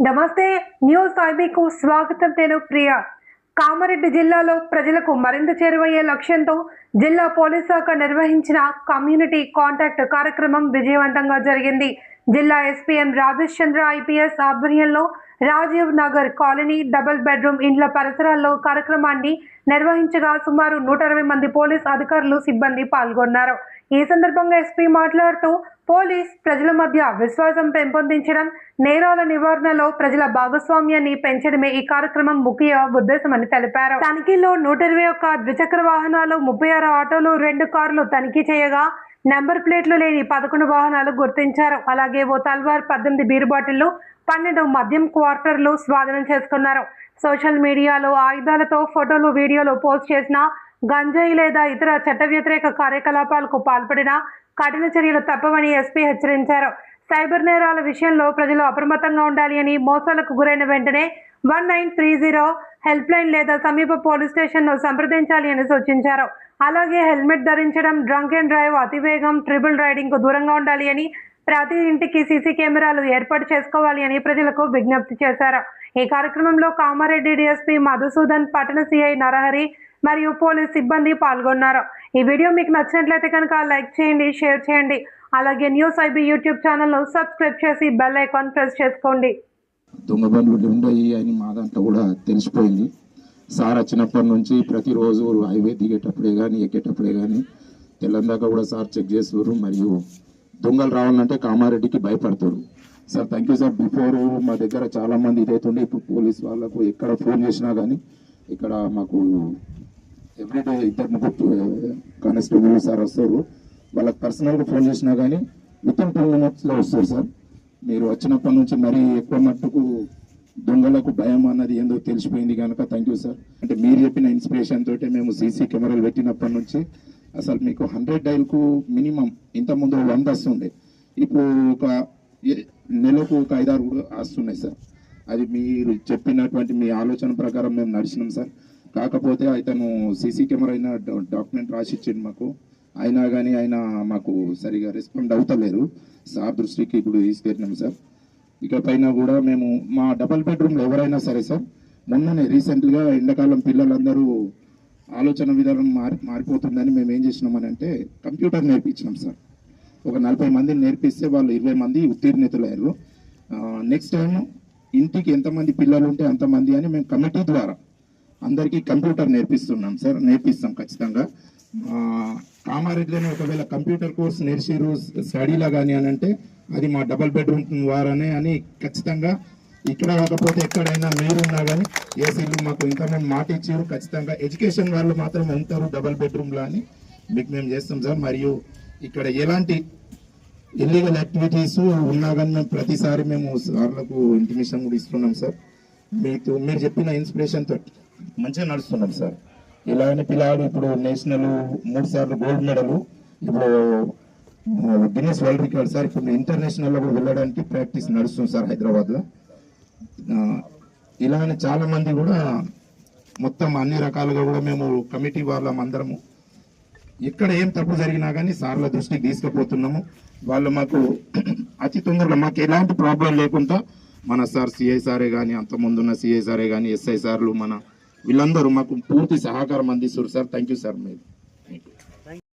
నమస్తే న్యూస్ ఐబీకు స్వాగతం. నేను ప్రియా. కామారెడ్డి జిల్లాలో ప్రజలకు మరింత చేరువయ్యే లక్ష్యంతో జిల్లా పోలీస్ శాఖ నిర్వహించిన కమ్యూనిటీ కాంటాక్ట్ కార్యక్రమం విజయవంతంగా జరిగింది. జిల్లా ఎస్పీఎం రాజేష్ చంద్ర ఐపీఎస్ ఆధ్వర్యంలో Rajiv Nagar colony double bedroom ఇండ్ల పరిసరాల్లో కార్యక్రమాన్ని నిర్వహించగా సుమారు 120 మంది పోలీస్ అధికారులు సిబ్బంది పాల్గొన్నారు. ఈ సందర్భంగా ఎస్పీ మాట్లాడుతూ పోలీస్ ప్రజల మధ్య విశ్వాసం పెంపొందించడం, నేరాల నివారణలో ప్రజల భాగస్వామ్యాన్ని పెంచడమే ఈ కార్యక్రమం ముఖ్య ఉద్దేశమని తెలిపారు. తనిఖీలో 121 ద్విచక్ర వాహనాలు, 36 ఆటోలు, 2 కార్లు తనిఖీ చేయగా నెంబర్ ప్లేట్లు లేని 11 వాహనాలు గుర్తించారు. అలాగే ఓ తల్వార్, 18 బీరు బాటిళ్లు, 12 మద్యం క్వార్టర్లు స్వాధీనం చేసుకున్నారు. సోషల్ మీడియాలో ఆయుధాలతో ఫోటోలు, వీడియోలు పోస్ట్ చేసిన, గంజాయి లేదా ఇతర చట్ట వ్యతిరేక కార్యకలాపాలకు పాల్పడిన కఠిన చర్యలు తప్పవని ఎస్పీ హెచ్చరించారు. సైబర్ నేరాల విషయంలో ప్రజలు అప్రమత్తంగా ఉండాలి అని, మోసాలకు గురైన వెంటనే 1930 హెల్ప్ లైన్ లేదా సమీప పోలీస్ స్టేషన్ను సంప్రదించాలి అని సూచించారు. అలాగే హెల్మెట్ ధరించడం, డ్రంక్ అండ్ డ్రైవ్, అతివేగం, ట్రిపుల్ రైడింగ్ కు దూరంగా ఉండాలి అని, ప్రతి ఇంటికి సీసీ కెమెరాలు ఏర్పాటు చేసుకోవాలి అని ప్రజలకు విజ్ఞప్తి చేశారు. ఈ కార్యక్రమంలో కామారెడ్డి డీఎస్పీ మధుసూదన్, పట్టణ సిఐ నరహరి మరియు పోలీస్ సిబ్బంది పాల్గొన్నారు. ఈ వీడియో మీకు నచ్చినట్లయితే కనుక లైక్ చేయండి, షేర్ చేయండి. అలాగే న్యూస్ ఐబీ యూట్యూబ్ ఛానల్ను సబ్స్క్రైబ్ చేసి బెల్ ఐకాన్ ప్రెస్ చేసుకోండి. దొంగ బండ్లు ఉండయి అని మా దాంట్లో కూడా తెలిసిపోయింది. సార్ వచ్చినప్పటి నుంచి ప్రతిరోజు హైవే దిగేటప్పుడే కానీ ఎక్కేటప్పుడే కానీ తెల్లందాకా కూడా సార్ చెక్ చేస్తారు. మరియు దొంగలు రావాలంటే కామారెడ్డికి భయపడతారు. Sir thank you sir. Before మా దగ్గర చాలామంది ఇదైతుండే, ఇప్పుడు పోలీస్ వాళ్ళకు ఎక్కడ ఫోన్ చేసినా కానీ ఇక్కడ మాకు ఎవ్రీడే 2-3 కానిస్టేబుల్ సార్ వస్తారు. వాళ్ళకి పర్సనల్గా ఫోన్ చేసినా కానీ వితిన్ 2 minutesలో వస్తారు సార్. మీరు వచ్చినప్పటి నుంచి మరీ ఎక్కువ మట్టుకు దొంగలకు భయం అన్నది ఏందో తెలిసిపోయింది కనుక థ్యాంక్ యూ సార్. అంటే మీరు చెప్పిన ఇన్స్పిరేషన్ తోటి మేము సీసీ కెమెరాలు పెట్టినప్పటి నుంచి అసలు మీకు 100 డైల్కు మినిమం ఇంతకుముందు 100 వస్తుండే, ఇప్పుడు ఒక నెలకు ఒక 5-6 కూడా వస్తున్నాయి సార్. అది మీరు చెప్పినటువంటి మీ ఆలోచన ప్రకారం మేము నడిచినాం సార్. కాకపోతే అతను సీసీ కెమెరా అయినా డాక్యుమెంట్ రాసి ఇచ్చింది మాకు, అయినా కానీ ఆయన మాకు సరిగా రెస్పాండ్ అవుతలేరు. సార్ దృష్టికి ఇప్పుడు తీసుకెళ్ళినాం సార్. ఇకపైన కూడా మేము మా డబల్ బెడ్రూమ్లో ఎవరైనా సరే సార్, మొన్ననే రీసెంట్గా ఎండాకాలం పిల్లలందరూ ఆలోచన విధానం మారిపోతుందని మేము ఏం చేసినామని అంటే కంప్యూటర్ నేర్పించినాం సార్. ఒక 40 మందిని నేర్పిస్తే వాళ్ళు 20 మంది ఉత్తీర్ణితులయ్యారు. నెక్స్ట్ టైం ఇంటికి ఎంతమంది పిల్లలు ఉంటే అంతమంది అని మేము కమిటీ ద్వారా అందరికీ కంప్యూటర్ నేర్పిస్తున్నాం సార్. నేర్పిస్తాం ఖచ్చితంగా. కామారెడ్డిలోనే ఒకవేళ కంప్యూటర్ కోర్స్ నేర్చిరు స్టడీలా కానీ అని అంటే అది మా డబల్ బెడ్రూమ్ ద్వారానే అని ఖచ్చితంగా. ఇక్కడ కాకపోతే ఎక్కడైనా మీరున్నా కానీ ఏసీలు మాకు ఇంతమంది మాట ఇచ్చారు. ఖచ్చితంగా ఎడ్యుకేషన్ వాళ్ళు మాత్రం ఉంటారు డబల్ బెడ్రూమ్లో అని మీకు మేము చేస్తాం సార్. మరియు ఇక్కడ ఎలాంటి ఇల్లీగల్ యాక్టివిటీస్ ఉన్నా కానీ మేము ప్రతిసారి మేము సార్లకు ఇంటిమేషన్ కూడా ఇస్తున్నాం సార్. మీరు చెప్పిన ఇన్స్పిరేషన్ తోటి మంచిగా నడుస్తున్నాం సార్. ఇలాగనే పిల్లాడు ఇప్పుడు నేషనల్ 3 సార్లు గోల్డ్ మెడల్, ఇప్పుడు గిన్నెస్ వరల్డ్ రికార్డ్ సార్. ఇప్పుడు ఇంటర్నేషనల్లో కూడా వెళ్ళడానికి ప్రాక్టీస్ నడుస్తుంది సార్ హైదరాబాద్లో. ఇలానే చాలా మంది కూడా మొత్తం అన్ని రకాలుగా కూడా మేము కమిటీ వాళ్ళం అందరము ఎక్కడ ఏం తప్పు జరిగినా కానీ సార్ల దృష్టికి తీసుకుపోతున్నాము. వాళ్ళు మాకు అతి తొందరగా మాకు ఎలాంటి ప్రాబ్లం లేకుండా మన సార్ సిఐ సారే కానీ, అంతకుముందున్న సిఐ సారే కానీ, ఎస్ఐ సార్లు మన వీళ్ళందరూ మాకు పూర్తి సహకారం అందిస్తారు సార్. Thank you sir. మీరు